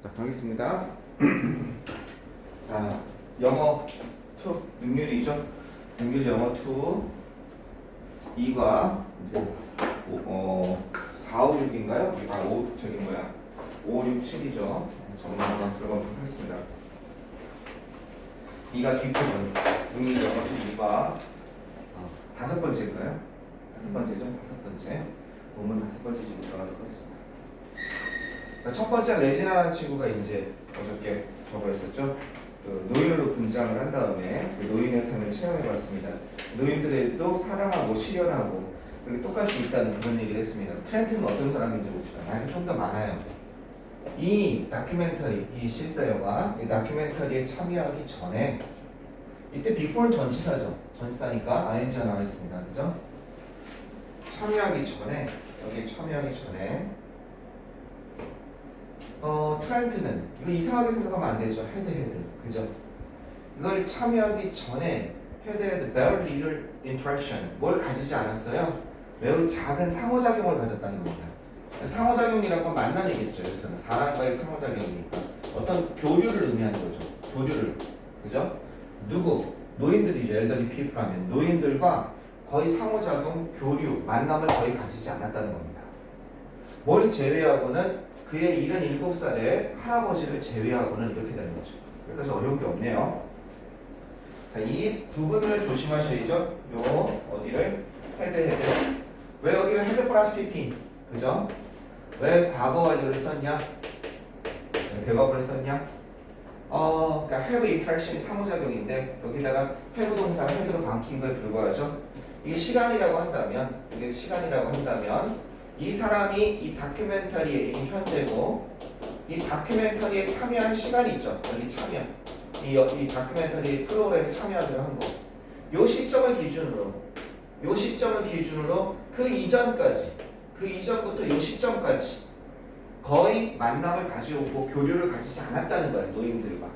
자, 가겠습니다. 자, 영어 2 능률이죠. 능률 영어 2 2과 이제 4, 5, 6인가요? 아, 5 저기 뭐야? 5, 6, 7이죠. 정리하고 들어가도록 하겠습니다. 2가 뒷부분 능률 영어 2과 다섯 번째인가요? 다섯 번째죠. 다섯 번째. 본문 다섯 번째 지금 들어가도록 하겠습니다. 첫 번째 레지나라는 친구가 이제 어저께 저거 했었죠. 그 노인으로 분장을 한 다음에 그 노인의 삶을 체험해봤습니다. 노인들에도 사랑하고 실현하고 여기 똑같이 있다는 그런 얘기를 했습니다. 트렌트는 어떤 사람인지 봅시다. 만약에 좀 더 많아요. 이 다큐멘터리, 이 실사 영화, 이 다큐멘터리에 참여하기 전에 이때 비포는 전치사죠. 전치사니까 ing가 나와 있습니다. 그죠? 참여하기 전에 여기 참여하기 전에 트렌트는 이거 이상하게 생각하면 안 되죠. 헤드 그죠? 이걸 참여하기 전에 헤드 very little interaction 뭘 가지지 않았어요? 매우 작은 상호작용을 가졌다는 겁니다. 상호작용이라고 하면 만남이겠죠. 여기서는 사람과의 상호작용이니까 어떤 교류를 의미하는 거죠. 교류를 그죠? 누구? 노인들이죠. 엘더리 피플 하면 노인들과 거의 상호작용, 교류, 만남을 거의 가지지 않았다는 겁니다. 뭘 제외하고는 그의 77살의 할아버지를 제외하고는 이렇게 되는 거죠. 여기까지 어려운 게 없네요. 자, 이 부분을 조심하셔야죠. 요 어디를 헤드. 왜 여기를 헤드 플러스 PP? 그죠? 왜 과거 완료를 썼냐? 대과부를 썼냐? 그러니까 have interaction이 상호작용인데 여기다가 have 동사 head로 방킨 거에 불과하죠. 이게 시간이라고 한다면 이 사람이 이 다큐멘터리에 이게 현재고 이 다큐멘터리에 참여한 시간이 있죠. 여기 참여. 이 다큐멘터리 프로그램에 참여하기로 한 거. 요 시점을 기준으로 그 이전부터 요 시점까지 거의 만남을 가지고 교류를 가지지 않았다는 거예요. 노인들과.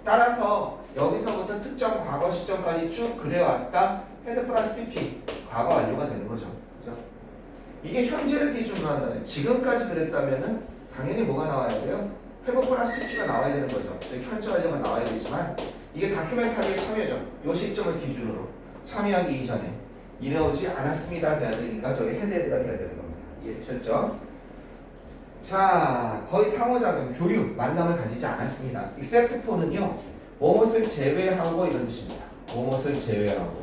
따라서 여기서부터 특정 과거 시점까지 쭉 그래왔다. 헤드 플러스 PP 과거 완료가 되는 거죠. 그죠? 이게 현재를 기준으로 한다면 지금까지 그랬다면은 당연히 뭐가 나와야 돼요? 헤드 플러스 PP가 나와야 되는 거죠. 현재 완료가 나와야 되지만 이게 다큐멘터리의 참여죠. 요 시점을 기준으로 참여하기 이전에 이루어지지 않았습니다. 돼야 되니까 저기 헤드가 돼야 되는 겁니다. 이해되셨죠? 자, 거의 상호작용, 교류, 만남을 가지지 않았습니다. except for는요, 무엇을 제외하고 이런 뜻입니다. 무엇을 제외하고.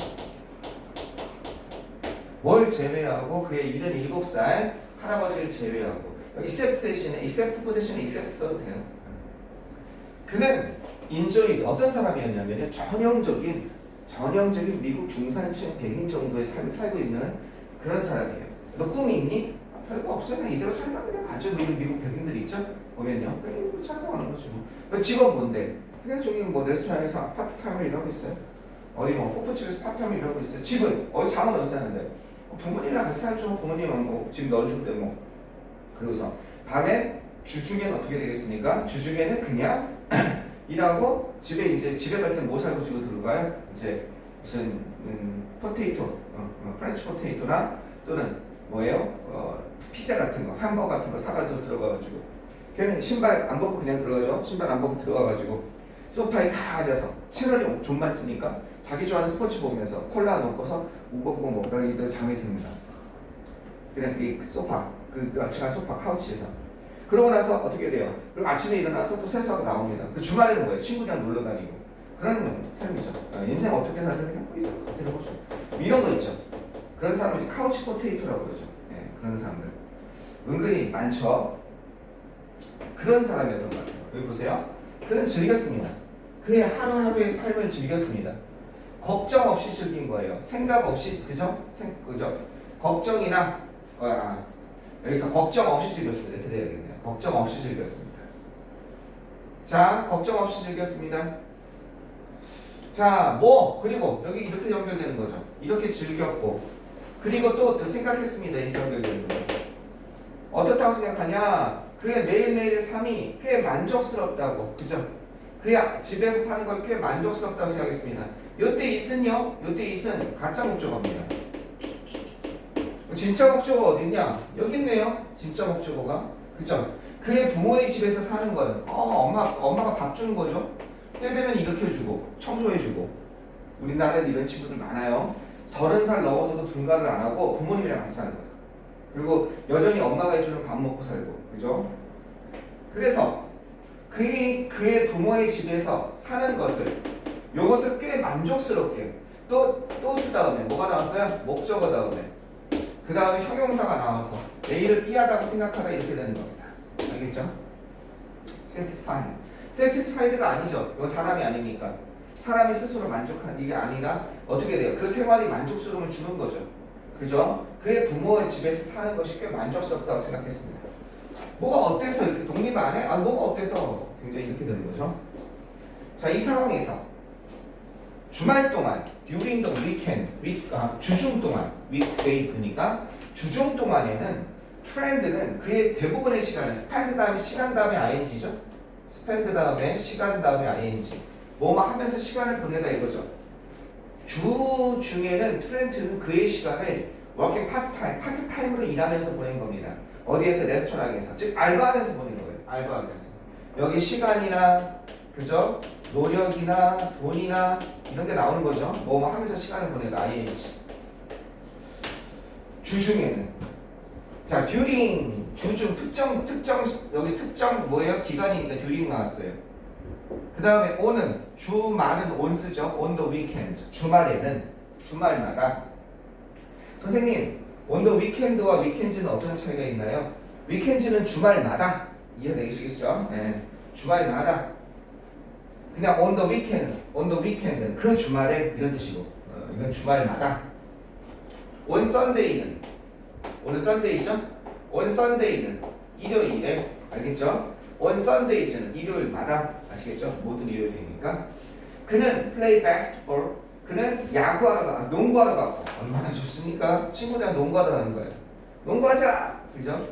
뭘 제외하고? 그의 77살 할아버지를 제외하고. except 대신에, except for 대신에 except 써도 돼요. 그는 인조이 어떤 사람이었냐면 전형적인 미국 중산층 백인 정도의 삶을 살고 있는 그런 사람이에요. 너 꿈이 있니? 별거 없어요. 그냥 이대로 살다 그냥 가죠. 미국 백인들이 있죠? 보면요. 그냥 살다 가는 거지 뭐. 직업 뭔데? 그냥 저기 뭐 레스토랑에서 파트타임을 일하고 있어요. 어디 뭐 호프집에서 파트타임을 일하고 있어요. 집은 어디 잠은 어디 사는데? 부모님이랑 같이 살죠. 부모님은 뭐 집 넣어줄 때 뭐. 그러고서 밤에 주중에는 어떻게 되겠습니까? 주중에는 그냥 일하고 집에 갈 때 뭐 사고 집에 들어가요? 이제 무슨 포테이토, 프렌치 포테이토나 또는 뭐예요? 피자 같은 거, 햄버거 같은 거 사가지고 들어가가지고 걔는 신발 안 벗고 그냥 들어가죠. 신발 안 벗고 들어가가지고 소파에 다 앉아서 채널이 좀만 쓰니까 자기 좋아하는 스포츠 보면서 콜라 넣고서 우거우거 먹다가 이들 잠이 듭니다. 그냥 이 소파, 아침한 소파 카우치에서. 그러고 나서 어떻게 돼요? 그리고 아침에 일어나서 또 세수하고 나옵니다. 그 주말에는 뭐예요? 친구들이랑 놀러 다니고 그런 삶이죠. 인생 어떻게 살든 그냥 이런 거죠. 이런 거 있죠. 그런 사람을 카우치 포테이토라고 그러죠. 네, 그런 사람들 은근히 많죠. 그런 사람이었던 것 같아요. 여기 보세요. 그는 즐겼습니다. 그의 하루하루의 삶을 즐겼습니다. 걱정 없이 즐긴 거예요. 생각 없이, 그죠? 걱정이나 여기서 걱정 없이 즐겼습니다. 이렇게 돼야겠네요. 걱정 없이 즐겼습니다. 자, 걱정 없이 즐겼습니다. 자, 그리고 여기 이렇게 연결되는 거죠. 이렇게 즐겼고, 그리고 또 생각했습니다. 이렇게 연결되는 거예요. 어떻다고 생각하냐? 그의 매일매일의 삶이 꽤 만족스럽다고, 그죠? 그의 집에서 사는 걸 꽤 만족스럽다고 생각했습니다. 요때 it은 가짜 목적어입니다. 진짜 목적어 어딨냐? 여기 있네요. 진짜 목적어가. 그죠? 그의 부모의 집에서 사는 건 엄마가 밥 주는 거죠. 때 되면 일으켜주고 청소해주고. 우리나라에 이런 친구들 많아요. 30살 넘어서도 분가를 안 하고 부모님이랑 같이 사는 거예요. 그리고 여전히 엄마가 해주는 밥 먹고 살고, 그죠? 그래서 그의 부모의 집에서 사는 요것을 꽤 만족스럽게 그 다음에 뭐가 나왔어요? 목적어 다음에 그 다음에 형용사가 나와서 A를 B하다고 생각하다 이렇게 되는 겁니다. 알겠죠? satisfied가 아니죠. 이거 사람이 아니니까 사람이 스스로 만족한 이게 아니라 어떻게 돼요? 그 생활이 만족스러움을 주는 거죠. 그죠? 그의 부모의 집에서 사는 것이 꽤 만족스럽다고 생각했습니다. 뭐가 어때서 이렇게 독립 안 해? 뭐가 어때서 굉장히 이렇게 되는 거죠. 자, 이 상황에서 주말 동안 during the weekend, 주중 동안 weekdays니까 주중 동안에는 트렌드는 그의 대부분의 시간을 spend 다음에 시간 다음에 ing죠. spend 다음에 시간 다음에 ing 뭐만 하면서 시간을 보내다 이거죠. 주 중에는 트렌드는 그의 시간을 working 파트타임으로 일하면서 보낸 겁니다. 어디에서? 레스토랑에서. 즉 알바하면서 보낸 거예요. 알바하면서. 여기 시간이나 그죠? 노력이나 돈이나 이런 게 나오는 거죠. 뭐 하면서 시간을 보내다 ing. 주중에는 자 during 주중 특정 여기 특정 뭐예요? 기간이니까 during 나왔어요. 그 다음에 on은 주말은 on 쓰죠. on the weekend 주말에는 주말마다. 선생님 on the weekend와 weekend는 어떤 차이가 있나요? weekend는 주말마다 이해되시겠죠? 네. 주말마다 그냥 on the weekend는 그 주말에 이런 뜻이고 이건 주말마다. on Sunday는 오늘 썬데이죠? on Sunday는 일요일에 알겠죠? on Sundays는 일요일마다 아시겠죠? 모든 일요일이니까. 그는 play basketball 그는 야구하러 가 농구하러 가고 얼마나 좋습니까? 친구들이랑 농구하러 가는 거예요. 농구하자 그죠?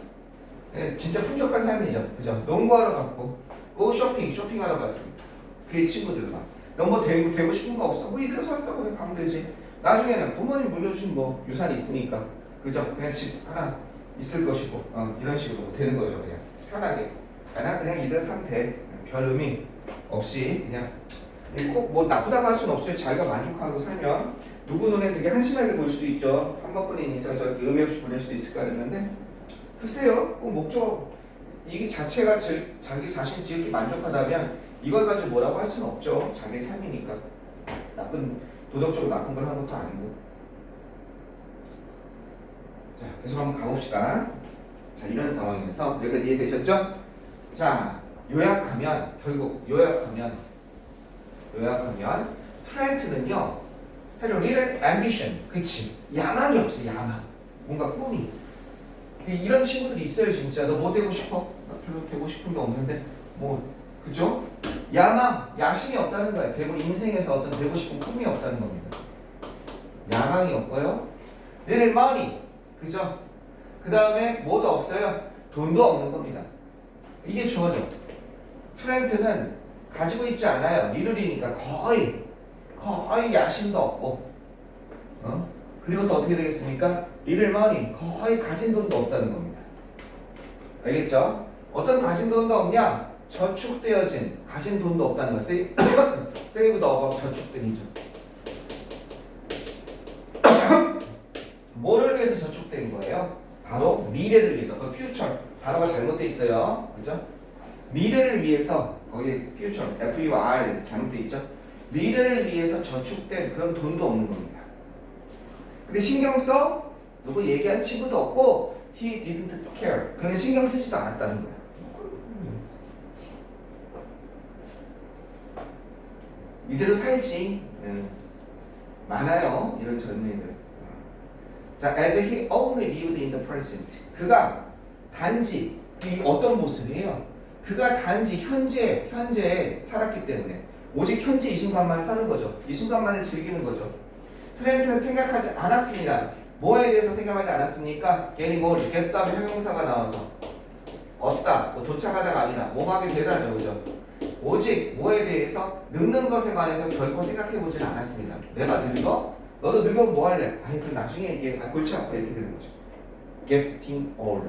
네, 진짜 풍족한 삶이죠. 그죠? 농구하러 갔고 고 쇼핑하러 갔습니다. 그의 친구들과 너 되고 싶은 거 없어? 이대로 살다가 왜 가면 되지? 나중에는 부모님 물려주신 유산이 있으니까 그죠? 그냥 집 하나 있을 것이고 이런 식으로 되는 거죠. 그냥 편하게 그냥 이대로 사면 돼. 별 의미 없이 그냥 꼭 나쁘다고 할 수는 없어요. 자기가 만족하고 살면 누구 눈에 되게 한심하게 보일 수도 있죠. 한번뿐인 인생 저렇게 의미 없이 보낼 수도 있을까 그랬는데 글쎄요. 꼭 목적 이게 자체가 자기 자신 지극히 만족하다면 이걸 가지고 뭐라고 할 수는 없죠. 자기 삶이니까. 도덕적으로 나쁜 걸 한 것도 아니고. 자, 계속 한번 가봅시다. 자, 이런 상황에서 여기까지 이해되셨죠? 자, 요약하면 트렌트는요 had a little ambition. 그치? 야망이 없어. 야망. 뭔가 꿈이. 이런 친구들이 있어요. 진짜 너 뭐 되고 싶어? 나 별로 되고 싶은 게 없는데 그죠? 야심이 없다는 거야. 인생에서 어떤 되고 싶은 꿈이 없다는 겁니다. 야망이 없고요. little money. 그죠? 그 다음에 뭐도 없어요. 돈도 없는 겁니다. 이게 주어져. 트렌트는 가지고 있지 않아요. 리틀이니까 거의 야심도 없고 그리고 또 어떻게 되겠습니까? little money. 거의 가진 돈도 없다는 겁니다. 알겠죠? 어떤 가진 돈도 없냐? 저축되어진 가진 돈도 없다는 거. 세이브도 없고 저축된이죠. 뭐를 위해서 저축된 거예요? 바로 미래를 위해서. 그 future 단어가 잘못돼 있어요. 그죠? 미래를 위해서 거기 future FUR 잘못돼 있죠? 미래를 위해서 저축된 그런 돈도 없는 겁니다. 근데 신경 써? 누구 얘기한 친구도 없고 he didn't care. 그는 신경 쓰지도 않았다는 거야. 이대로 살지. 많아요. 이런 젊은이들. 자, as he only lived in the present. 그가 단지 어떤 모습이에요? 그가 단지 현재에 살았기 때문에 오직 현재 이 순간만 사는 거죠. 이 순간만을 즐기는 거죠. 트렌트는 생각하지 않았습니다. 뭐에 대해서 생각하지 않았습니까? getting old. get 다음에 형용사가 나와서 얻다, 도착하다가 아니라 뭐하게 되다죠. 그죠? 오직 뭐에 대해서 늙는 것에 관해서 결코 생각해보지는 않았습니다. 내가 늙어? 너도 늙으면 뭐 할래? 그 나중에 이게 골치 아파 이렇게 되는 거죠. getting old.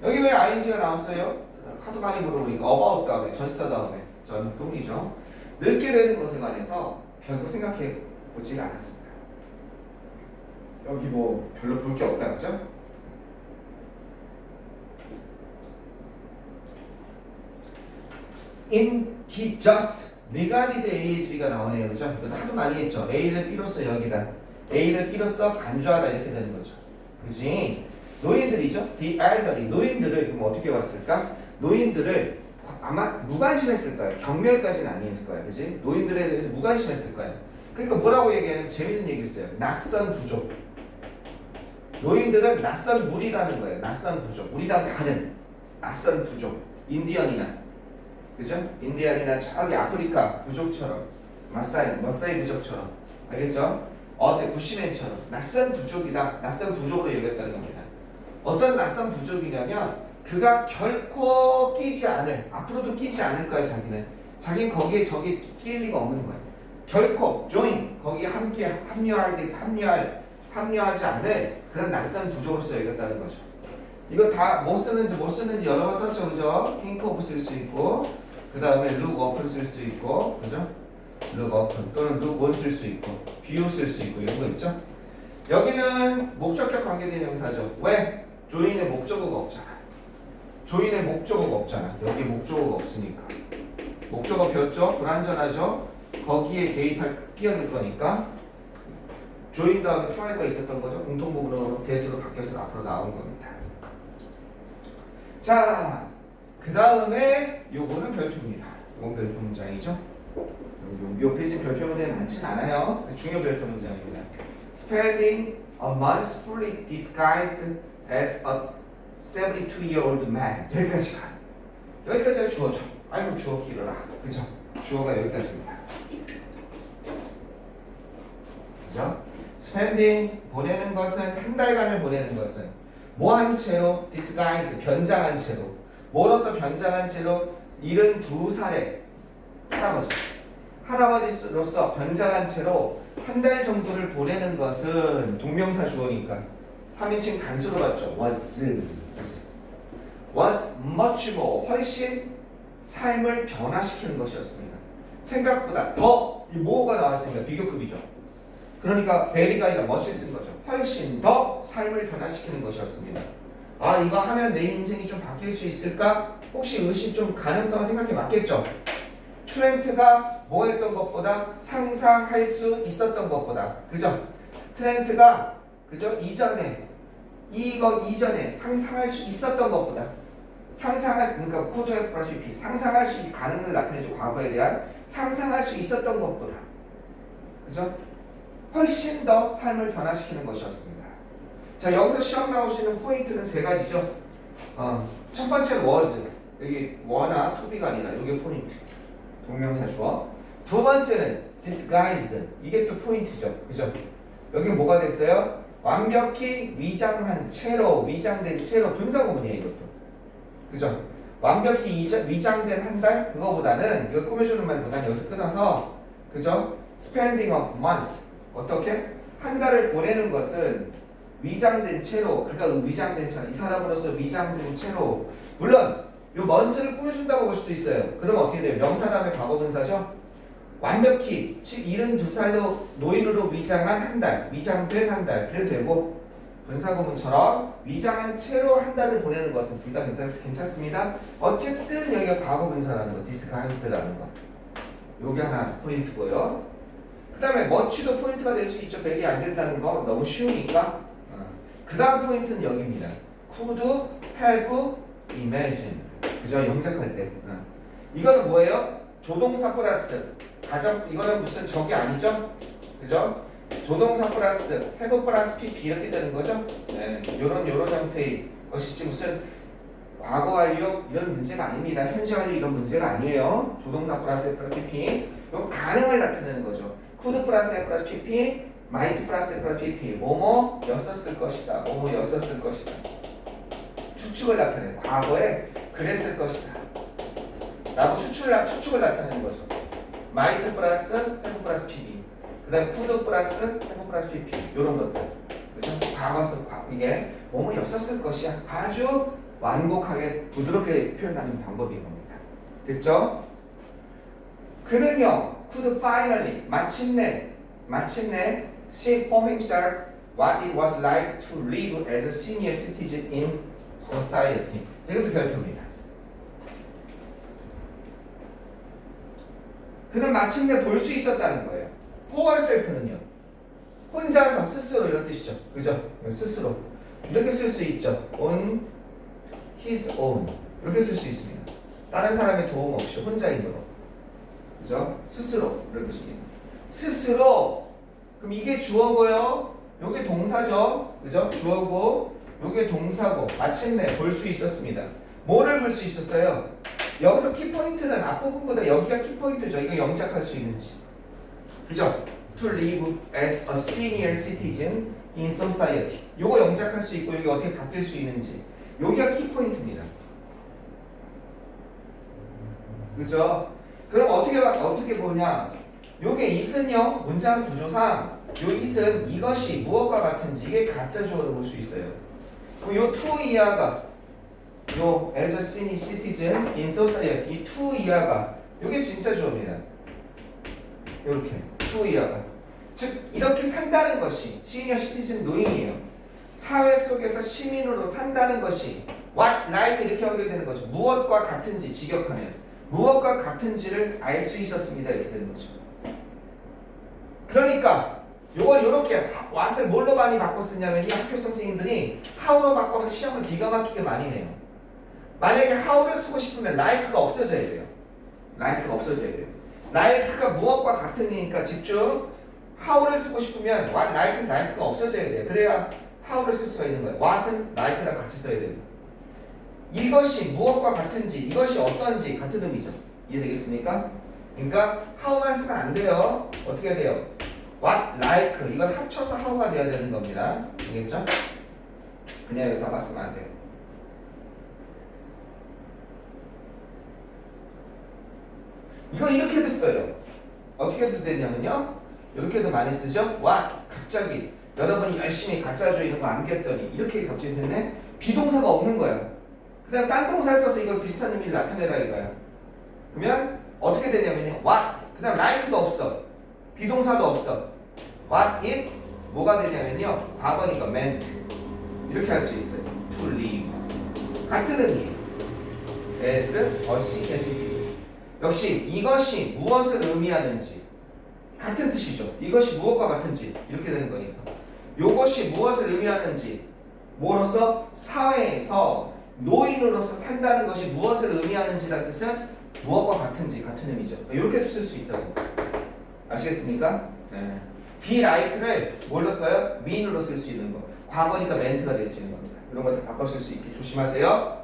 여기 왜 ing가 나왔어요? 하도 많이 물어보니까 about 다음에 전치사 다음에 전동이죠. 늙게 되는 것에 관해서 결국 생각해 보지 않았습니다. 여기 뭐 별로 볼 게 없다 그죠? In he just regarded AHB가 나오네요 그죠? 이거 하도 많이 했죠. A를 B로서 여기다 A를 B로서 간주하다 이렇게 되는 거죠. 그지? 노인들이죠. The elderly 노인들을 그럼 어떻게 왔을까? 노인들을 아마 무관심했을 거예요. 경멸까지는 아니었을 거예요. 그지? 노인들에 대해서 무관심했을 거예요. 그러니까 뭐라고 얘기하는 재밌는 얘기 있어요. 낯선 부족. 노인들은 낯선 무리라는 거예요. 낯선 부족. 우리랑 다른 낯선 부족. 인디언이나 그죠? 인디언이나 저기 아프리카 부족처럼 머사이 부족처럼 알겠죠? 어때 구시맨처럼 낯선 부족이다. 낯선 부족으로 여겼다는 겁니다. 어떤 낯선 부족이냐면 그가 결코 끼지 않을 앞으로도 끼지 않을 거야 자기는. 자기는 거기에 저기 끼일 리가 없는 거야. 결코 join 거기에 함께 합류하지 않을 그런 낯선 부족으로서 여겼다는 거죠. 이거 다 못 쓰는지 여러 번 썼죠, 그죠? think of 쓸 수 있고 그 다음에 look up을 쓸 수 있고 그죠? look up 또는 look on 쓸 수 있고 view 쓸 수 있고 이런 거 있죠? 여기는 목적격 관계된 형사죠. 왜? join의 목적어가 없잖아. 조인의 목적어가 없잖아. 여기 목적어가 없으니까. 목적어 벼죠? 불완전하죠? 거기에 끼어들 거니까 조인 다음에 트라이가 있었던 거죠. 공통부분으로 대수로 바뀌어서 앞으로 나온 겁니다. 자, 그 다음에 요거는 별표입니다. 이건 별표 문장이죠. 요 페이지 별표 문장이 많진 않아요. 중요 별표 문장입니다. Spending a month fully disguised as a 72-year-old man. 여기까지 가. 여기까지가 주어죠. 아이고 주어 길어라. 그죠? 주어가 여기까지입니다. 그죠? spending 보내는 것은 한 달간을 보내는 것은 뭐 한 채로 disguised 변장한 채로 뭐로서 변장한 채로 72살의 할아버지로서 변장한 채로 한 달 정도를 보내는 것은 동명사 주어니까 3인칭 단수로 봤죠. was much more 훨씬 삶을 변화시키는 것이었습니다. 생각보다 더 이 뭐가 나왔으니까 비교급이죠. 그러니까 very가 아니라 much 쓴 거죠. 훨씬 더 삶을 변화시키는 것이었습니다. 아 이거 하면 내 인생이 좀 바뀔 수 있을까? 혹시 의심 좀 가능성을 생각해 맞겠죠? 트렌트가 뭐 했던 것보다 상상할 수 있었던 것보다 그죠? 트렌트가 그죠? 이전에 상상할 수 있었던 것보다 그러니까 could have plus pp 상상할 수 가능을 나타내죠. 과거에 대한 상상할 수 있었던 것보다 그죠? 훨씬 더 삶을 변화시키는 것이었습니다. 자 여기서 시험 나올 수 있는 포인트는 세 가지죠. 첫 번째는 was 여기 were나 to be가 아니라 이게 포인트 동명사 주어. 두 번째는 disguised 이게 또 포인트죠. 그죠? 여기 뭐가 됐어요? 완벽히 위장된 채로 분사구문이에요 이것도. 그죠? 완벽히 위장된 한 달 그거보다는 이거 꾸며주는 말보다는 여기서 끊어서 그죠? spending a month 어떻게? 한 달을 보내는 것은 위장된 채로 그가 위장된 채로 이 사람으로서 위장된 채로 물론 요 month를 꾸며준다고 볼 수도 있어요. 그럼 어떻게 돼요? 명사 다음에 과거분사죠? 완벽히 72살로 노인으로 위장한 한 달 위장된 한 달 그래도 되고 분사구문처럼 위장한 채로 한 달을 보내는 것은 둘 다 괜찮습니다. 어쨌든 여기가 과거분사라는 거, disguised라는 거. 요게 하나 포인트고요. 그 다음에 much도 포인트가 될 수 있죠. 벨이 안 된다는 거 너무 쉬우니까. 그 다음 포인트는 여기입니다. could have imagined. 그죠? 영작할 때. 이거는 뭐예요? 조동사 플러스 이거는 무슨 적이 아니죠? 그죠? 조동사 플러스 have 플러스 pp 이렇게 되는 거죠? 네, 요런 형태의 것이지 무슨 과거 완료 이런 문제가 아닙니다. 현재 완료 이런 문제가 아니에요. 조동사 플러스 have 플러스 pp 요 가능을 나타내는 거죠. could 플러스 have 플러스 pp might 플러스 have 플러스 pp 뭐뭐였었을 것이다. 뭐뭐였었을 것이다. 추측을 나타내는 과거에 그랬을 것이다. 라고 추측을 나타내는 거죠. might 플러스 have 플러스 pp 그 다음에 could 플러스 have 플러스 pp 이런 것들 그죠? 과거서 이게 뭐뭐였었을 것이야. 아주 완곡하게 부드럽게 표현하는 방법인 겁니다. 됐죠? 그는요, could finally 마침내 see for himself what it was like to live as a senior citizen in society. 이것도 별표입니다. 그는 마침내 볼 수 있었다는 거예요. for self는요, 혼자서 스스로 이런 뜻이죠. 그죠? 스스로 이렇게 쓸 수 있죠. on his own 이렇게 쓸 수 있습니다. 다른 사람의 도움 없이 혼자인으로. 그죠? 스스로 이런 뜻입니다. 스스로. 그럼 이게 주어고요. 요게 동사죠. 그죠? 주어고 요게 동사고 마침내 볼 수 있었습니다. 뭐를 볼 수 있었어요? 여기서 키포인트는 앞부분보다 여기가 키포인트죠. 이거 영작할 수 있는지. 그죠? To live as a senior citizen in society. 요거 영작할 수 있고 여기 어떻게 바뀔 수 있는지. 여기가 키포인트입니다. 그죠? 그럼 어떻게 보냐? 요게 is는요, 문장 구조상 요 is은 이것이 무엇과 같은지 이게 가짜 주어로 볼 수 있어요. 그럼 요 to 이하가 요 as a senior citizen in society 이 to 이하가 요게 진짜 주어입니다. 요렇게 to 이하가 즉 이렇게 산다는 것이 senior citizen 노인이에요. 사회 속에서 시민으로 산다는 것이 what like 이렇게 하게 되는 거죠. 무엇과 같은지 직역하면 무엇과 같은지를 알 수 있었습니다. 이렇게 되는 거죠. 그러니까 요걸 요렇게 what을 뭘로 많이 바꿔 쓰냐면 이 학교 선생님들이 how로 바꿔서 시험을 기가 막히게 많이 내요. 만약에 how를 쓰고 싶으면 like가 없어져야 돼요. like가 없어져야 돼요. like가 무엇과 같으니까 집중. how를 쓰고 싶으면 what like like가 없어져야 돼요. 그래야 how를 쓸 수가 있는 거예요. what은 like랑 같이 써야 돼요. 이것이 무엇과 같은지 이것이 어떤지 같은 의미죠. 이해되겠습니까? 그러니까 how만 쓰면 안 돼요. 어떻게 해야 돼요? what, like 이걸 합쳐서 how가 돼야 되는 겁니다. 알겠죠? 그냥 여기서만 쓰면 안 돼요. 이거 이렇게도 써요. 어떻게도 되냐면요. 이렇게도 많이 쓰죠. what, 갑자기 여러분이 열심히 가짜 주의는 거 안겼더니 이렇게 갑자기 됐네. 비동사가 없는 거예요. 그다음 딴 동사를 써서 이걸 비슷한 의미를 나타내라 이거야. 그러면 어떻게 되냐면요. what, 그다음 like도 없어. 비동사도 없어. what it 뭐가 되냐면요. 과거니까 meant 이렇게 할 수 있어요. to live 같은 의미. as a senior 역시 이것이 무엇을 의미하는지 같은 뜻이죠. 이것이 무엇과 같은지 이렇게 되는 거니까. 요것이 무엇을 의미하는지 뭐로서 사회에서 노인으로서 산다는 것이 무엇을 의미하는지라는 뜻은 무엇과 같은지 같은 의미죠. 이렇게도 쓸 수 있다고. 아시겠습니까? 네. be like를 뭘로 써요? mean으로 쓸 수 있는 거. 과거니까 meant가 될 수 있는 겁니다. 이런 거 다 바꿔 쓸 수 있게 조심하세요.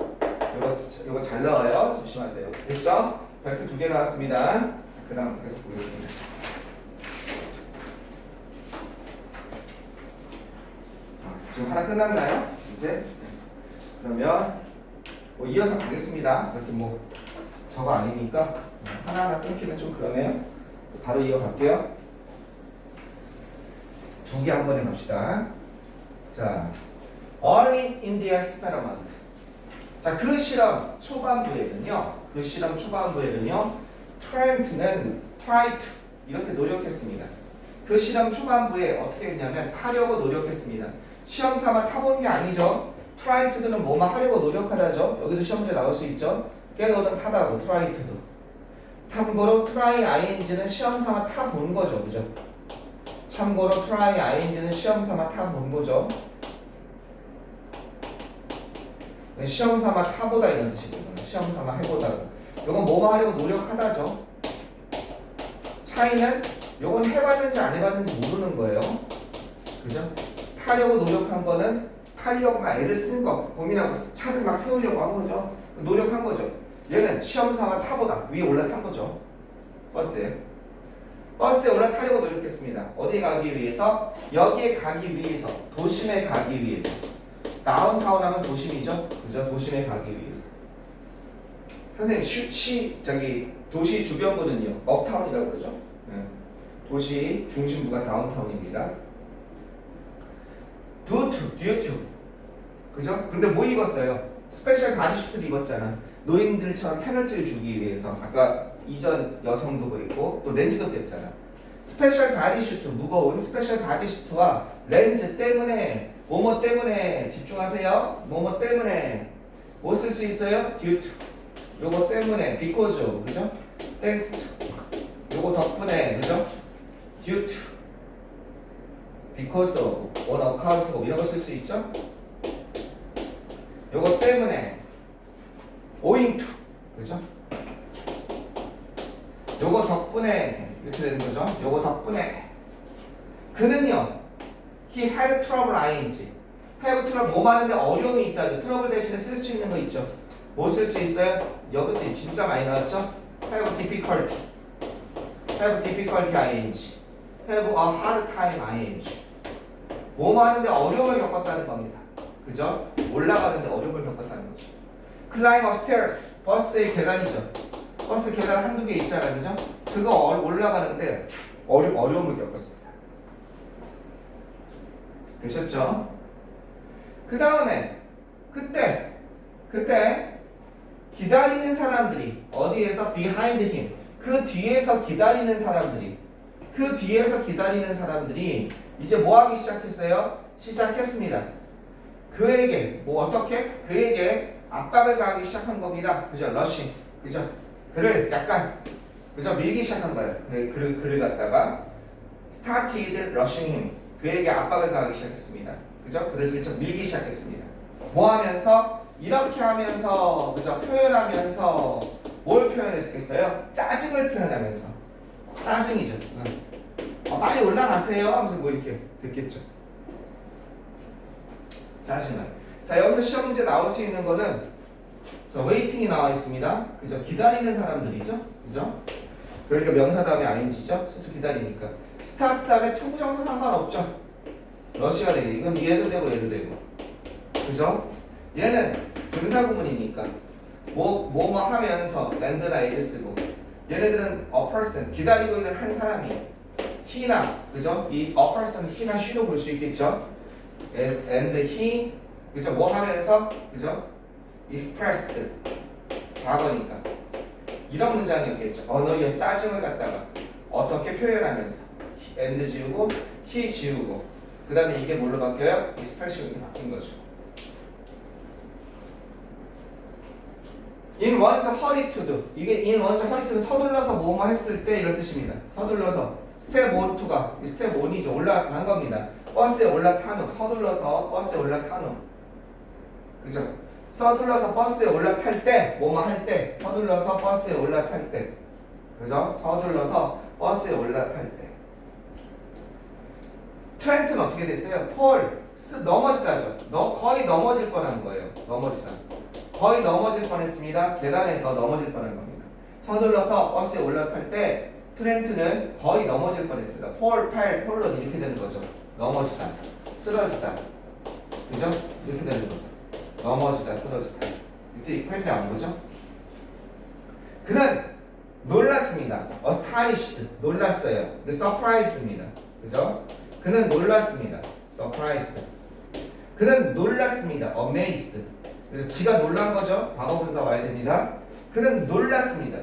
이거 잘 나와요. 조심하세요. 됐죠? 발표 2개 나왔습니다. 그 다음 계속 보겠습니다. 지금 하나 끝났나요? 이제? 그러면 뭐 이어서 가겠습니다. 이렇게 뭐 저거 아니니까 하나하나 끊기면 좀 그러네요. 바로 이어갈게요. 2개 한 번에 갑시다. 자, early in the experiment. 자, 그 실험 초반부에는요. 트렌트는 tried 이렇게 노력했습니다. 그 실험 초반부에 어떻게 했냐면 타려고 노력했습니다. 시험 삼아 타본 게 아니죠. 트라이트드는 뭐만 하려고 노력하다죠. 여기도 시험 문제 나올 수 있죠. 깨너는 타다고 트라이트드. 참고로 트라이 ing는 시험 삼아 타본 거죠. 그죠? 참고로 트라이 ing는 시험 삼아 타본 거죠. 시험 삼아 타보다 이런 뜻이거든요. 시험 삼아 해보다고. 이건 뭐만 하려고 노력하다죠. 차이는 이건 해봤는지 안 해봤는지 모르는 거예요. 그죠? 타려고 노력한 거는 타려고 막 애를 쓴 거, 고민하고 차를 막 세우려고 한 거죠. 노력한 거죠. 얘는 시험 삼아 타보다 위에 올라탄 거죠. 버스에 올라타려고 노력했습니다. 어디에 가기 위해서? 여기에 가기 위해서. 도심에 가기 위해서. 다운타운 하면 도심이죠. 그죠? 도심에 가기 위해서. 선생님, 도시 주변부는요. 업타운이라고 그러죠. 도시 중심부가 다운타운입니다. due to. 그죠? 근데 뭐 입었어요? 스페셜 바디슈트를 입었잖아. 노인들처럼 페널티를 주기 위해서. 아까 이전 여성도 그랬고 또 렌즈도 뺐잖아. 스페셜 바디슈트, 무거운 스페셜 바디슈트와 렌즈 때문에 뭐뭐 때문에 집중하세요. 뭐뭐 때문에 뭐 쓸 수 있어요? due to. 요거 때문에 because of, 그죠? thanks to. 요거 덕분에, 그죠? due to, because of, on account of 이런 거 쓸 수 있죠? 요거 때문에 owing to, 그죠? 요거 덕분에 이렇게 되는 거죠. 요거 덕분에 그는요, he had trouble ing. have trouble 뭐 많은데 어려움이 있다죠. 트러블 대신에 쓸 수 있는 거 있죠. 뭐 쓸 수 있어요? 여기도 진짜 많이 나왔죠. have difficulty, have difficulty ing, have a hard time ing. 뭐 많은데 어려움을 겪었다는 겁니다. 그죠? 올라가는데 어려움을 겪었다는 거죠. climb upstairs, 버스의 계단이죠. 버스 계단 한두 개 있잖아, 그죠? 그거 올라가는데 어려움을 겪었습니다. 되셨죠? 그 다음에 그때 기다리는 사람들이 어디에서 behind him, 그 뒤에서 기다리는 사람들이 이제 뭐 하기 시작했습니다. 그에게 뭐 어떻게? 그에게 압박을 가하기 시작한 겁니다. 그죠? 러싱, 그죠? 그를 약간 그죠? 밀기 시작한 거예요. 그를 갖다가 started rushing him. 그에게 압박을 가하기 시작했습니다. 그죠? 그를 슬쩍 밀기 시작했습니다. 뭐 하면서? 이렇게 하면서, 그죠? 표현하면서 뭘 표현했겠어요? 짜증을 표현하면서. 짜증이죠. 빨리 올라가세요 하면서 뭐 이렇게 됐겠죠. 짜증을. 자, 여기서 시험 문제 나올 수 있는 거는 웨이팅이 나와 있습니다. 그죠? 기다리는 사람들이죠. 그죠? 그러니까 명사 다음에 ing죠. 스스로 기다리니까. 스타트 다음에 to 부정사 상관없죠. 러시가 되게. 이건 얘도 되고 얘도 되고. 그죠? 얘는 분사 구문이니까 뭐 하면서 land나 ed 쓰고, 얘네들은 a person, 기다리고 있는 한 사람이 he나, 그죠? 이 a person, he나 she로 볼 수 있겠죠? and he, 그죠? 뭐 하면서, 그죠? expressed, 과거니까 이런 문장이었겠죠. 언어에서 짜증을 갖다가 어떻게 표현하면서 and 지우고 he 지우고, 그 다음에 이게 뭘로 바뀌어요? expression이 바뀐 거죠. in one's hurry to do, 이게 in one's hurry to do, 서둘러서 뭐뭐 했을 때 이런 뜻입니다. 서둘러서 스텝 1, 2가 스텝 1이죠. 올라간 겁니다. 버스에 올라탄 후, 서둘러서 버스에 올라탄 후, 그죠? 서둘러서 버스에 올라탈 때, 뭐뭐 할 때, 서둘러서 버스에 올라탈 때, 그죠? 서둘러서 버스에 올라탈 때. 트렌트는 어떻게 됐어요? 폴, 넘어지다죠. 거의 넘어질 뻔한 거예요. 넘어지다. 거의 넘어질 뻔했습니다. 계단에서 넘어질 뻔한 겁니다. 서둘러서 버스에 올라탈 때 트렌트는 거의 넘어질 뻔했습니다. 폴론 이렇게 되는 거죠. 넘어지다, 쓰러지다, 그죠? 이렇게 되는 거죠. 넘어지다, 쓰러지다. 이때 표현이 나온 거죠. 그는 놀랐습니다. astonished, 놀랐어요. surprised입니다. 그죠? 그는 놀랐습니다. surprised. 그는 놀랐습니다. amazed. 그래서 지가 놀란 거죠. 과거분사 와야 됩니다. 그는 놀랐습니다.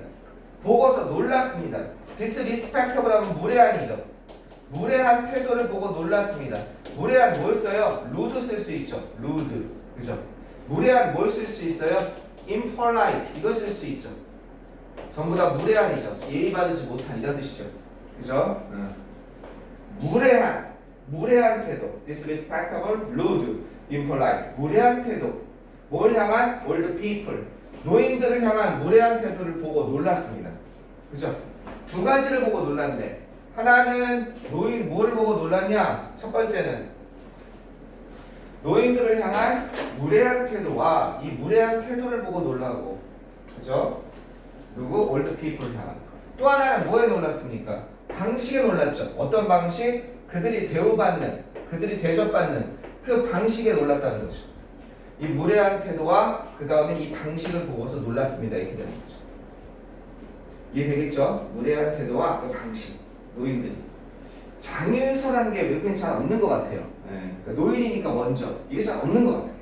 보고서 놀랐습니다. disrespectable 하면 무례한이죠. 무례한 태도를 보고 놀랐습니다. 무례한 뭘 써요? rude 쓸 수 있죠. rude. 그죠? 무례한 뭘 쓸 수 있어요? impolite. 이거 쓸 수 있죠. 전부 다 무례한이죠. 예의 바르지 못한 이런 뜻이죠. 그죠? 무례한 태도. disrespectable, rude, impolite. 무례한 태도. 뭘 향한? old people. 노인들을 향한 무례한 태도를 보고 놀랐습니다. 그죠? 두 가지를 보고 놀랐네. 하나는 노인 뭐를 보고 놀랐냐? 첫 번째는 노인들을 향한 무례한 태도와 이 무례한 태도를 보고 놀라고, 그죠? 누구? old people 향한. 또 하나는 뭐에 놀랐습니까? 방식에 놀랐죠. 어떤 방식? 그들이 대우받는, 그들이 대접받는 그 방식에 놀랐다는 거죠. 이 무례한 태도와 그 다음에 이 방식을 보고서 놀랐습니다. 이렇게 되는 거죠. 이해되겠죠? 무례한 태도와 그 방식. 노인들이. 장유서라는 게 외국엔 잘 없는 것 같아요. 그러니까 노인이니까 먼저. 이게 잘 없는 것 같아요.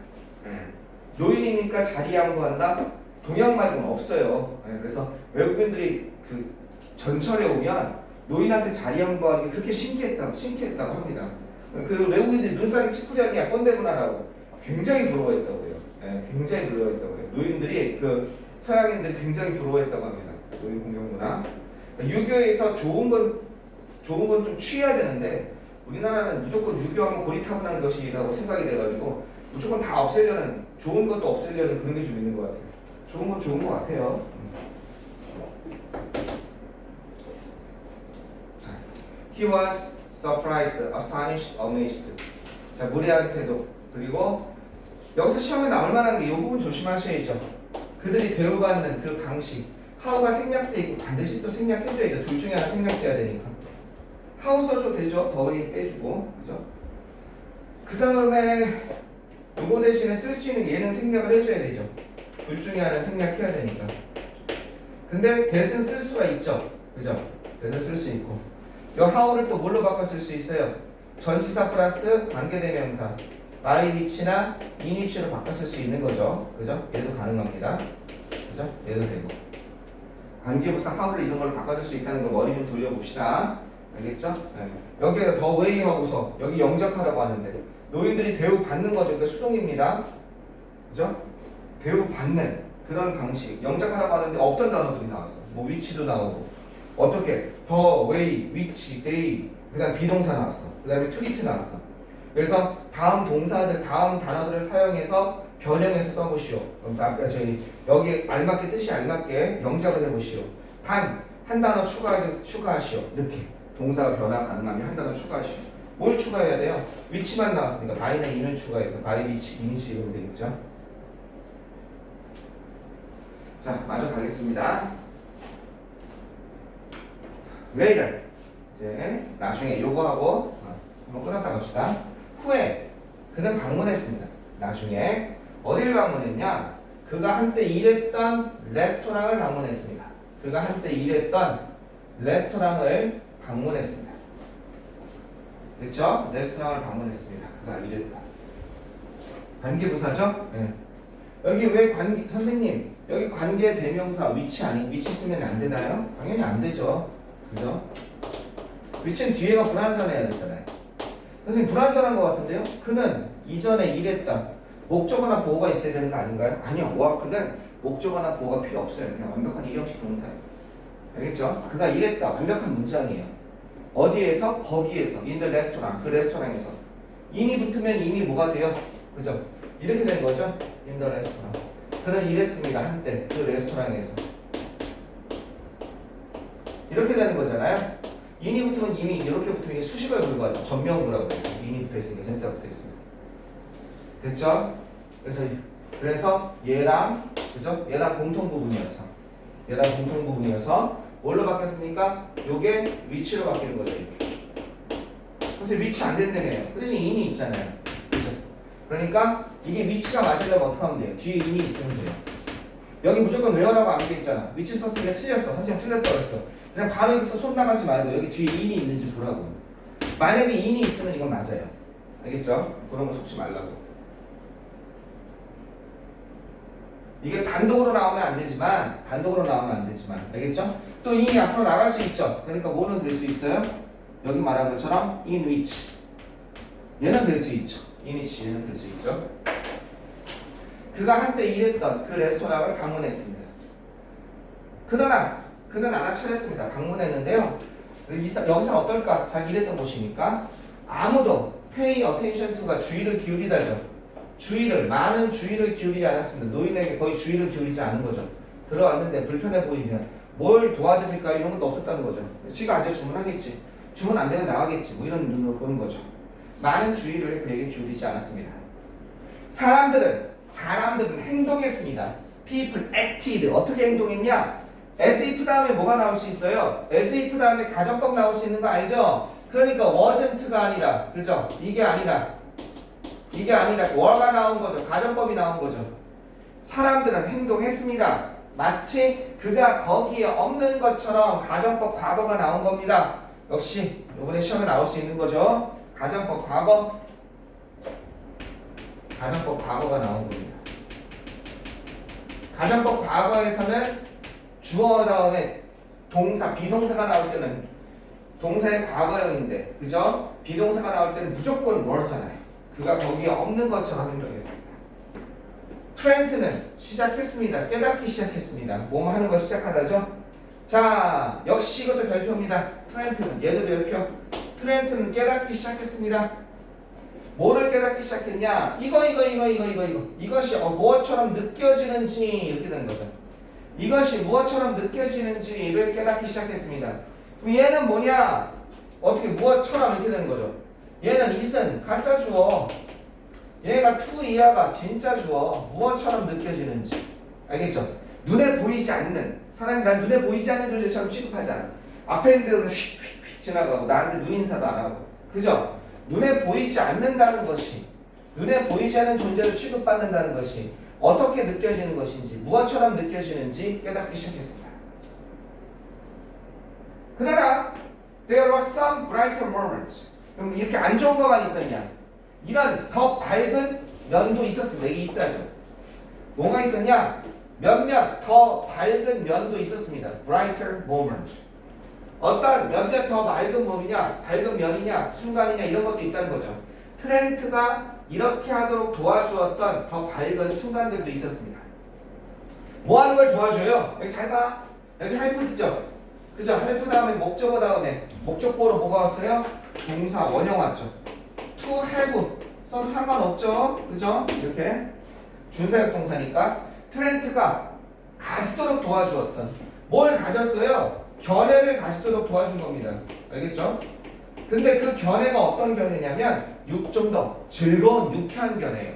노인이니까 자리 양보한다? 동양 말고는 없어요. 네, 그래서 외국인들이 그 전철에 오면 노인한테 자리 양보하는 게 그렇게 신기했다고 합니다. 그 외국인들이 눈살이 찌푸리하기야 꼰대 문화라고 굉장히 부러워했다고 해요. 네, 굉장히 부러워했다고 해요. 노인들이 그 서양인들이 굉장히 부러워했다고 합니다. 노인 공경 문화. 유교에서 좋은 건 좀 취해야 되는데 우리나라는 무조건 유교하면 고리타분한 것이라고 생각이 돼가지고 무조건 다 없애려는 좋은 것도 없애려는 그런 게 좀 있는 것 같아요. 좋은 건 좋은 것 같아요. 자, he was surprised, astonished, amazed. 자, 무례한 태도. 그리고 여기서 시험에 나올 만한 게 이 부분 조심하셔야죠. 그들이 배워받는 그 방식. how가 생략돼 있고 반드시 또 생략해줘야 돼요. 둘 중에 하나 생략돼야 되니까. how 써줘도 되죠. 더위 빼주고. 그죠? 그 다음에 요거 대신에 쓸 수 있는 얘는 생략을 해줘야 되죠. 둘 중에 하나 생략해야 되니까. 근데 that은 쓸 수가 있죠. 그죠? that은 쓸 수 있고. 요 how를 또 뭘로 바꿔 쓸 수 있어요? 전치사 플러스 관계대명사 by which나 in which로 바꿔 쓸 수 있는 거죠. 그죠? 얘도 가능합니다. 그죠? 얘도 되고. 관계부사 how를 이런 걸로 바꿔줄 수 있다는 거 머리 좀 돌려봅시다. 알겠죠? 네. 여기에 더 웨이 하고서 여기 영작하라고 하는데 노인들이 대우받는 거죠. 그러니까 수동입니다. 그죠? 대우받는 그런 방식. 영작하라고 하는데 없던 단어들이 나왔어. 뭐 위치도 나오고 어떻게 더 웨이, 위치, 데이 그 다음 비동사 나왔어. 그 다음에 트리트 나왔어. 그래서 다음 동사들, 다음 단어들을 사용해서 변형해서 써보시오. 저희 여기 알맞게 뜻이 알맞게 영작을 해보시오. 단 한 단어 추가하시오. 이렇게 동사가 변화 가능하면 한 단어 추가하시오. 뭘 추가해야 돼요? 위치만 나왔으니까 바이나 인을 추가해서 바이, 위치, 이니치 이러면 되겠죠. 자, 마저 가겠습니다. later 이제 나중에 요거 하고 한번 끊었다 갑시다. 후에 그는 방문했습니다. 나중에 어딜 방문했냐? 그가 한때 일했던 레스토랑을 방문했습니다. 그가 한때 일했던 레스토랑을 방문했습니다. 그렇죠? 레스토랑을 방문했습니다. 그가 일했던 관계부사죠? 네. 여기 왜 선생님 여기 관계 대명사 위치 아니 위치 쓰면 안 되나요? 당연히 안 되죠. 그죠? 위치는 뒤에가 불완전해야 되잖아요. 선생님 불완전한 것 같은데요? 그는 이전에 일했던 목적어나 보어가 있어야 되는 거 아닌가요? 아니요. 워크는 목적어나 보어가 필요 없어요. 그냥 완벽한 일형식 동사예요. 알겠죠? 그가 일했다. 완벽한 문장이에요. 어디에서? 거기에서. in the restaurant. 그 레스토랑에서. in이 붙으면 이미 뭐가 돼요? 그죠? 이렇게 된 거죠? in the restaurant. 그는 일했습니다. 한때 그 레스토랑에서. 이렇게 되는 거잖아요. in이 붙으면 이미 이렇게 붙으면 수식어에 불과하죠. 전명구라고 해서 in이 붙어 있으니까 전치사가 붙어 있습니다. 됐죠? 그래서 얘랑 그죠? 얘랑 공통 부분이어서 뭘로 바뀌었습니까? 요게 위치로 바뀌는 거죠. 이렇게. 그래서 위치 안 된다며요. 그 대신 in이 있잖아요. 그죠? 그러니까 이게 위치가 맞으려면 어떻게 하면 돼요? 뒤에 in이 있으면 돼요. 여기 무조건 where라고 안 돼 있잖아. 위치 썼으니까 틀렸어. 선생님 틀렸다고 했어. 그냥 바로 여기서 손 나가지 말고 여기 뒤에 in이 있는지 보라고. 만약에 in이 있으면 이건 맞아요. 알겠죠? 그런 거 속지 말라고. 이게 단독으로 나오면 안 되지만 알겠죠? 또 in이 앞으로 나갈 수 있죠. 그러니까 뭐는 될 수 있어요? 여기 말한 것처럼 in which 얘는 될 수 있죠. in which 얘는 될 수 있죠. 그가 한때 일했던 그 레스토랑을 방문했습니다. 그러나 그는 알아차렸습니다. 방문했는데요. 여기서는 어떨까? 자기 일했던 곳이니까 아무도 pay attention to가 주의를 기울이다죠. 많은 주의를 기울이지 않았습니다. 노인에게 거의 주의를 기울이지 않은 거죠. 들어왔는데 불편해 보이면 뭘 도와드릴까 이런 것도 없었다는 거죠. 지가 앉아 주문하겠지. 주문 안 되면 나가겠지. 뭐 이런 눈으로 보는 거죠. 많은 주의를 그에게 기울이지 않았습니다. 사람들은 행동했습니다. People acted. 어떻게 행동했냐? as if 다음에 뭐가 나올 수 있어요? as if 다음에 가정법 나올 수 있는 거 알죠? 그러니까 wasn't가 아니라 그죠? 이게 아니라 were가 나온 거죠. 가정법이 나온 거죠. 사람들은 행동했습니다. 마치 그가 거기에 없는 것처럼 가정법 과거가 나온 겁니다. 역시 이번에 시험에 나올 수 있는 거죠. 가정법 과거가 나온 겁니다. 가정법 과거에서는 주어 다음에 동사, 비동사가 나올 때는 동사의 과거형인데, 그죠? 비동사가 나올 때는 무조건 뭐였잖아요. 그가 거기에 없는 것처럼 행동했습니다. 트렌트는 시작했습니다. 깨닫기 시작했습니다. 뭐뭐 하는 거 시작하다죠? 자, 역시 이것도 별표입니다. 트렌트는, 얘도 별표. 트렌트는 깨닫기 시작했습니다. 뭐를 깨닫기 시작했냐? 이것이 무엇처럼 느껴지는지 이렇게 되는 거죠. 이것이 무엇처럼 느껴지는지를 깨닫기 시작했습니다. 그럼 얘는 뭐냐? 어떻게 무엇처럼 이렇게 되는 거죠. 얘는 is은 가짜 주어, 얘가 to 이하가 진짜 주어, 무엇처럼 느껴지는지. 알겠죠? 눈에 보이지 않는, 사람이 난 눈에 보이지 않는 존재처럼 취급하잖아. 앞에 있는 데로는 휙휙휙 지나가고 나한테 눈인사도 안 하고. 그죠? 눈에 보이지 않는다는 것이, 눈에 보이지 않는 존재로 취급받는다는 것이 어떻게 느껴지는 것인지, 무엇처럼 느껴지는지 깨닫기 시작했습니다. 그러나 there were some brighter moments. 그럼 이렇게 안 좋은 것만 있었냐? 이런 더 밝은 면도 있었습니다. 이게 있다죠. 뭐가 있었냐? 몇몇 더 밝은 면도 있었습니다. brighter moments. 어떤 몇몇 더 밝은 몸이냐, 밝은 면이냐, 순간이냐 이런 것도 있다는 거죠. 트렌트가 이렇게 하도록 도와주었던 더 밝은 순간들도 있었습니다. 뭐 하는 걸 도와줘요? 여기 잘 봐. 여기 헬프죠. 그죠? 헬프 다음에 목적어 다음에 목적보로 뭐가 왔어요? 동사 원형 왔죠. to have 써도 상관없죠. 그죠? 이렇게 준사역 동사니까 트렌트가 가지도록 도와주었던 뭘 가졌어요? 견해를 가지도록 도와준 겁니다. 알겠죠? 근데 그 견해가 어떤 견해냐면 좀 더 즐거운 유쾌한 견해예요.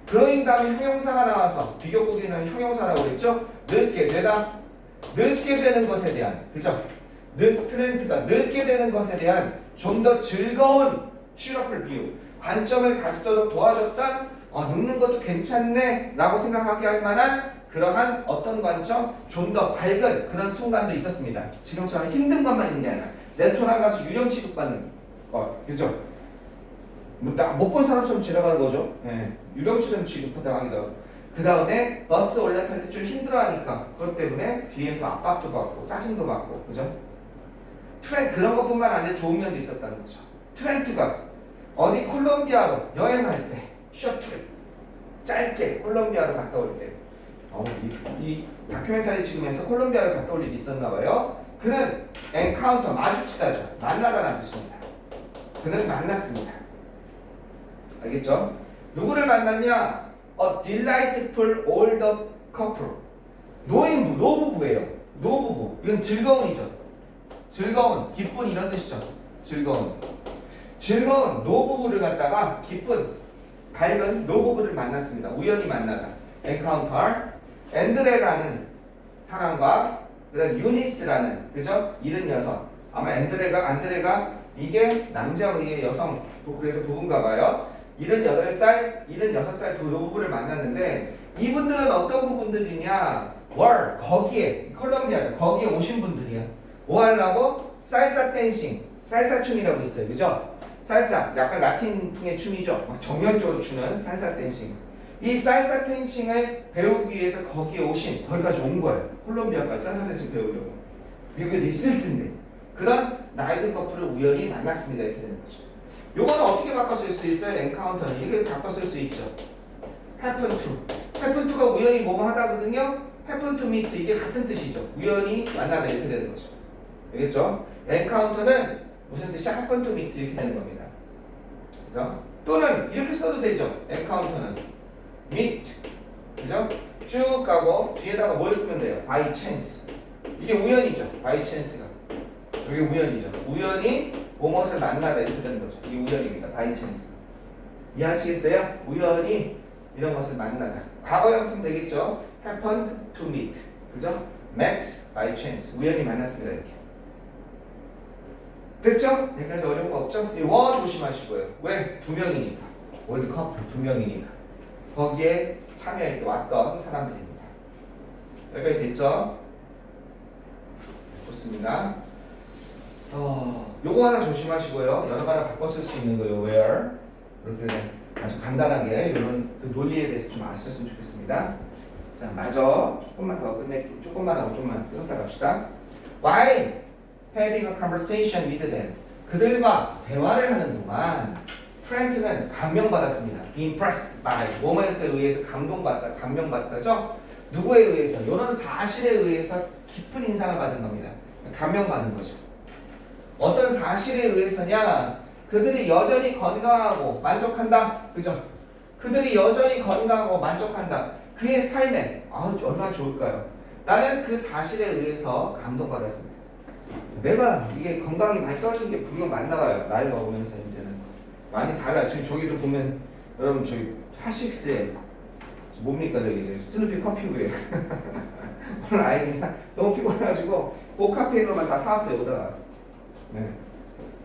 그러인 다음에 형용사가 나와서 비교국에는 형용사라고 그랬죠? 늙게 되다. 늙게 되는 것에 대한, 그죠? 트렌트가 늙게 되는 것에 대한 좀 더 즐거운 취업을 비유, 관점을 가지도록 도와줬던 늙는 것도 괜찮네 라고 생각하게 할 만한 그러한 어떤 관점, 좀 더 밝은 그런 순간도 있었습니다. 지금처럼 힘든 것만 있는 게 아니라 레스토랑 가서 유령 취급받는 그죠? 못 본 사람처럼 지나가는 거죠. 예, 유령 취급당하기도 하고. 그 다음에 버스 올라탈 때 좀 힘들어하니까 그것 때문에 뒤에서 압박도 받고 짜증도 받고, 그죠? 그런 것뿐만 아니라 좋은 면도 있었다는 거죠. 트렌트가 어디 콜롬비아로 여행할 때 셔틀 짧게 콜롬비아로 갔다 올 때, 이 다큐멘터리 찍으면서 콜롬비아를 갔다 올 일이 있었나 봐요. 그는 엔카운터 마주치다죠. 만나다라는 뜻입니다. 그는 만났습니다. 알겠죠? 누구를 만났냐? A delightful older couple. 노부부예요. 노부부. 이건 즐거운이죠. 즐거운, 기쁜 이런 뜻이죠. 즐거운 노부부를 갖다가 기쁜, 밝은 노부부를 만났습니다. 우연히 만나다. encounter. 앤드레라는 사람과 그다음 유니스라는, 그죠? 이른 여성. 아마 안드레가 이게 남자고 이게 여성, 그래서 부부인가 봐요. 76살 두 노부부를 만났는데 이분들은 어떤 부분들이냐? 거기에 콜롬비아 거기에 오신 분들이야. 뭐 하려고? 살사 댄싱, 살사 춤이라고 있어요. 그죠? 살사, 약간 라틴풍의 춤이죠. 막 정면적으로 추는 살사 댄싱. 이 살사 댄싱을 배우기 위해서 거기까지 온 거예요. 콜롬비아까지 살사 댄싱 배우려고. 미국에도 있을 텐데. 그런 나이든 커플을 우연히 만났습니다. 이렇게 되는 거죠. 요거는 어떻게 바꿔 쓸 수 있어요? 엔카운터는 이렇게 바꿔 쓸 수 있죠. happen to. happen to가 우연히 뭐뭐 하다거든요. happen to meet 이게 같은 뜻이죠. 우연히 만나다 이렇게 되는 거죠. 알겠죠? 엔카운터는 무슨 뜻이야? happen to meet 이렇게 되는 겁니다. 그죠? 또는 이렇게 써도 되죠. 엔카운터는 meet, 그죠? 쭉 가고 뒤에다가 뭘 쓰면 돼요? by chance. 이게 우연이죠. by chance가. 이게 우연이죠. 우연히 무엇을 만나다 이렇게 되는 거죠. 이게 우연입니다. by chance. 이해하시겠어요? 우연히 이런 것을 만나다. 과거형 쓰면 되겠죠. happened to meet. 그죠? met by chance. 우연히 만났습니다. 이렇게. 됐죠? 여기까지 어려운 거 없죠? 이 조심하시고요. 왜? 2명이니까. 월드 커플 2명이니까. 거기에 참여해 왔던 사람들입니다. 여기까지 됐죠? 좋습니다. 요거 하나 조심하시고요. 여러 가지 바꿔 쓸 수 있는 거예요. where. 이렇게 아주 간단하게 이런 그 논리에 대해서 좀 아셨으면 좋겠습니다. 자, 맞아. 조금만 더 조금만 하고 좀만 끊었다 갑시다. While having a conversation with them. 그들과 대화를 하는 동안 프렌트는 감명받았습니다. Be impressed by. 뭐뭐에 의해서 감명받다죠? 누구에 의해서? 이런 사실에 의해서 깊은 인상을 받은 겁니다. 감명받는 거죠. 어떤 사실에 의해서냐? 그들이 여전히 건강하고 만족한다. 그죠? 그들이 여전히 건강하고 만족한다. 그의 삶에 얼마나 좋을까요? 나는 그 사실에 의해서 감동받았습니다. 내가 이게 건강이 많이 떨어진 게 분명 맞나 봐요. 나이가 오면서 이제는 많이 달라요. 지금 저기도 보면 여러분 저기 핫식스에 뭡니까 저기 스누피 커피우에 오늘 아이가 너무 피곤해가지고 고카페인으로만 다 사왔어요 오다가. 네.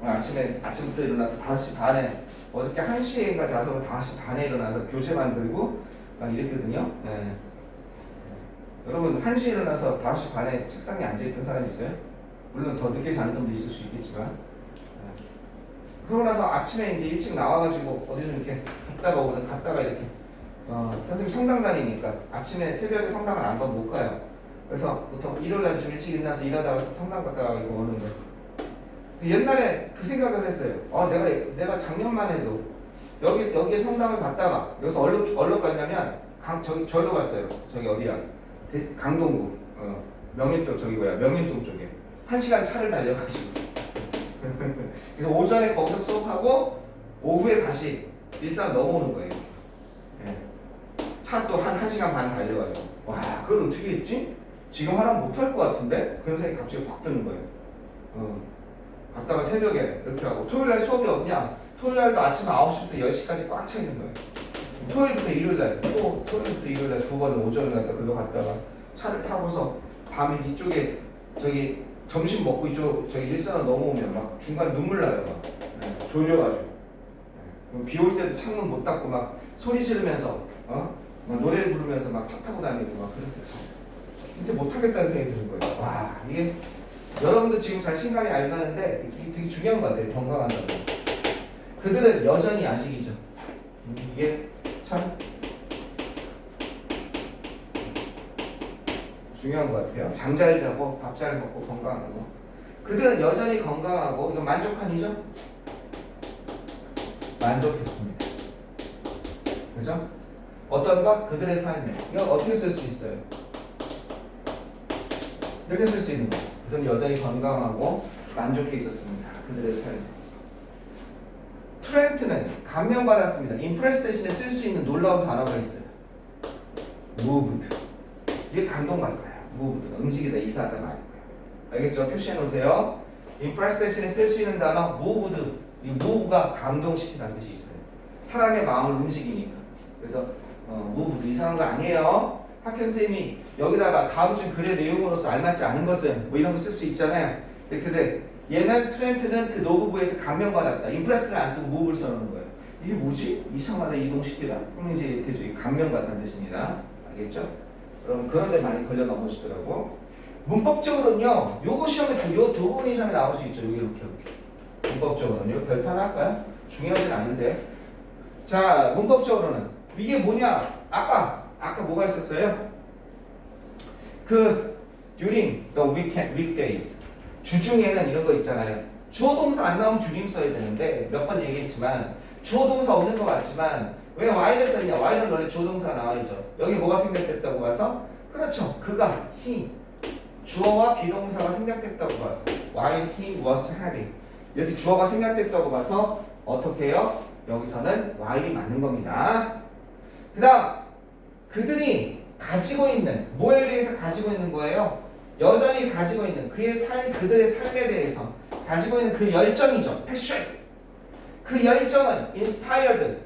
오늘 아침부터 일어나서 5시 반에 어저께 1시인가 자서 5시 반에 일어나서 교재 만들고 막 이랬거든요. 네. 여러분 1시에 일어나서 5시 반에 책상에 앉아있던 사람 있어요? 물론 더 늦게 자는 사람도 있을 수 있겠지만. 네. 그러고 나서 아침에 이제 일찍 나와가지고 어디를 이렇게 갔다가 이렇게 선생님 성당 다니니까 아침에 새벽에 성당을 안 가면 못 가요. 그래서 보통 일요일날 좀 일찍 일어나서 일하다가 성당 갔다가 이거 오는 거예요. 옛날에 그 생각을 했어요. 내가 작년만 해도 여기에 성당을 갔다가 여기서 어디로 갔냐면 저기로 갔어요. 저기 어디야? 강동구 명인동 명인동 쪽에 1시간 차를 달려가지고 그래서 오전에 거기서 수업하고 오후에 다시 일산 넘어오는 거예요. 네. 차 또 한 1시간 반 달려가지고 와 그걸 어떻게 했지? 지금 하라면 못할 것 같은데? 그런 생각이 갑자기 확 드는 거예요. 갔다가 새벽에 이렇게 하고 토요일날 수업이 없냐? 토요일날도 아침 9시부터 10시까지 꽉 차 있는 거예요. 토요일부터 일요일날 토요일부터 일요일날 두 번은 오전에 갔다 글로 갔다가 차를 타고서 밤에 이쪽에 저기 점심 먹고 이쪽 저기 일산으로 넘어오면 막 중간 눈물 나요. 막 네, 졸려가지고 비 올 때도 창문 못 닫고 막 소리 지르면서 막 노래 부르면서 막 차 타고 다니고 막 그랬어요. 진짜 못하겠다는 생각이 드는 거예요. 와 이게 여러분도 지금 잘 신감이 안 가는데 이게 되게 중요한 것 같아요. 건강한다고. 그들은 여전히 아직이죠. 이게 참 중요한 것 같아요. 잠 잘 자고 밥 잘 먹고 건강한 거. 그들은 여전히 건강하고 이건 만족한이죠? 만족했습니다. 그죠? 어떤가? 그들의 삶에. 이거 어떻게 쓸 수 있어요? 이렇게 쓸 수 있는 거예요. 그들은 여전히 건강하고 만족해 있었습니다. 그들의 삶에. 트렌트는 감명받았습니다. impress 대신에 쓸 수 있는 놀라운 단어가 있어요. moved. 이게 감동받아요. moved. 움직이다, 이사하다 말이에요. 알겠죠? 표시해 놓으세요. impress 대신에 쓸 수 있는 단어 moved. 이 move가 감동시키다는 뜻이 있어요. 사람의 마음을 움직이니까. 그래서 moved 이상한 거 아니에요. 학교 선생님이 여기다가 다음 주 글의 내용으로서 알맞지 않은 것은 뭐 이런 거 쓸 수 있잖아요. 근데 얘는 트렌트는 그 노브부에서 감명받았다. 임프레스를 안 쓰고 무브를 써놓는 거예요. 이게 뭐지? 이상하다, 이동시키다. 그럼 이제 대충 감명받다는 뜻입니다. 알겠죠? 그럼 그런 데 많이 걸려 넘으시더라고. 문법적으로는요. 요거 시험에 요 두 분이 시험에 나올 수 있죠. 이렇게. 문법적으로는요. 별표 하나 할까요? 중요하진 않은데. 자, 문법적으로는 이게 뭐냐? 아까 뭐가 있었어요? during the weekdays. 주중에는 이런 거 있잖아요. 주어 동사 안 나오면 during 써야 되는데 몇 번 얘기했지만 주어 동사 없는 것 같지만 왜 while을 썼냐? while은 원래 주어 동사가 나와야죠. 여기 뭐가 생략됐다고 봐서 그렇죠. 그가 he 주어와 비동사가 생략됐다고 봐서 while he was having 여기 주어가 생략됐다고 봐서 어떻게 해요? 여기서는 while이 맞는 겁니다. 그 다음 그들이 가지고 있는 뭐에 대해서 가지고 있는 거예요? 여전히 가지고 있는 그들의 삶에 대해서 가지고 있는 그 열정이죠. 패션. 그 열정은 inspired.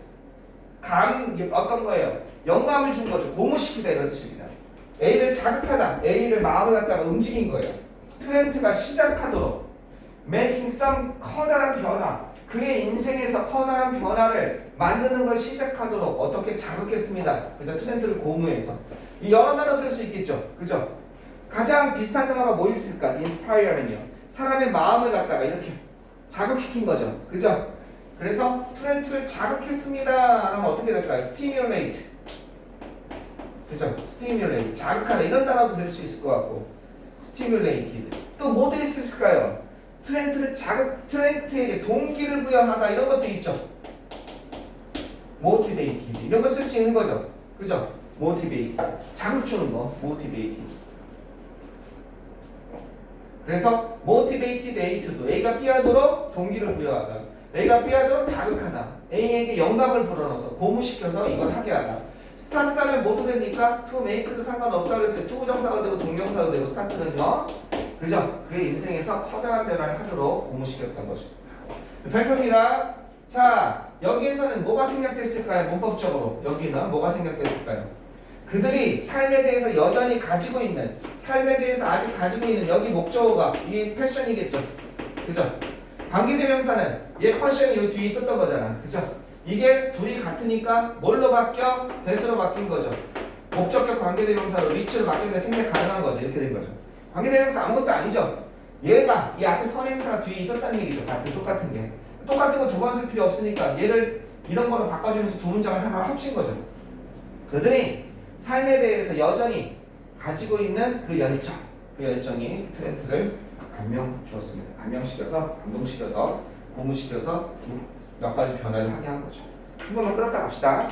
어떤 거예요? 영감을 준 거죠. 고무시키다 이런 뜻입니다. A를 자극하다. A를 마음을 갖다가 움직인 거예요. 트렌트가 시작하도록 making some 커다란 변화. 그의 인생에서 커다란 변화를 만드는 걸 시작하도록 어떻게 자극했습니다. 그죠? 트렌트를 고무해서. 이 여러 단어 쓸 수 있겠죠. 그죠? 가장 비슷한 단어가 뭐 있을까? inspire면요. 사람의 마음을 갖다가 이렇게 자극시킨 거죠. 그죠? 그래서 트렌트를 자극했습니다. 하면 어떻게 될까요? stimulate. 그죠? stimulate, 자극하다 이런 단어도 될 수 있을 것 같고 stimulated 또 뭐도 있을까요? 트렌트에게 동기를 부여하다 이런 것도 있죠. motivated 이런 거 쓸 수 있는 거죠. 그죠? motivated 자극 주는 거 motivated. 그래서 motivated A도 A가 B하도록 동기를 부여하다. A가 B하도록 자극하다. A에게 영감을 불어넣어서 고무시켜서 이걸 하게 하다. 스타트 다음에 뭐도 됩니까? to make도 상관없다고 했어요. to 부정사도 되고 동명사도 되고 스타트는요. 그죠? 그의 인생에서 커다란 변화를 하도록 고무시켰던 거죠. 발표입니다. 자, 여기에서는 뭐가 생략됐을까요? 문법적으로 여기는 뭐가 생략됐을까요? 그들이 삶에 대해서 여전히 가지고 있는, 삶에 대해서 아직 가지고 있는 여기 목적어가 이 패션이겠죠. 그죠? 관계대명사는 얘 패션이 여기 뒤에 있었던 거잖아. 그죠? 이게 둘이 같으니까 뭘로 바뀌어? 대수로 바뀐 거죠. 목적격 관계대명사로 리치로 바뀌는데 생략 가능한 거죠. 이렇게 된 거죠. 관계대명사 아무것도 아니죠. 얘가 이 앞에 선행사가 뒤에 있었다는 얘기죠. 같은 똑같은 게. 똑같은 거 두 번 쓸 필요 없으니까 얘를 이런 거로 바꿔주면서 두 문장을 하나 합친 거죠. 그들이 삶에 대해서 여전히 가지고 있는 그 열정, 그 열정이 트렌트를 감명 주었습니다. 감명시켜서, 감동시켜서, 고무시켜서 몇 가지 변화를 하게 한 거죠. 한 번만 끌었다 갑시다.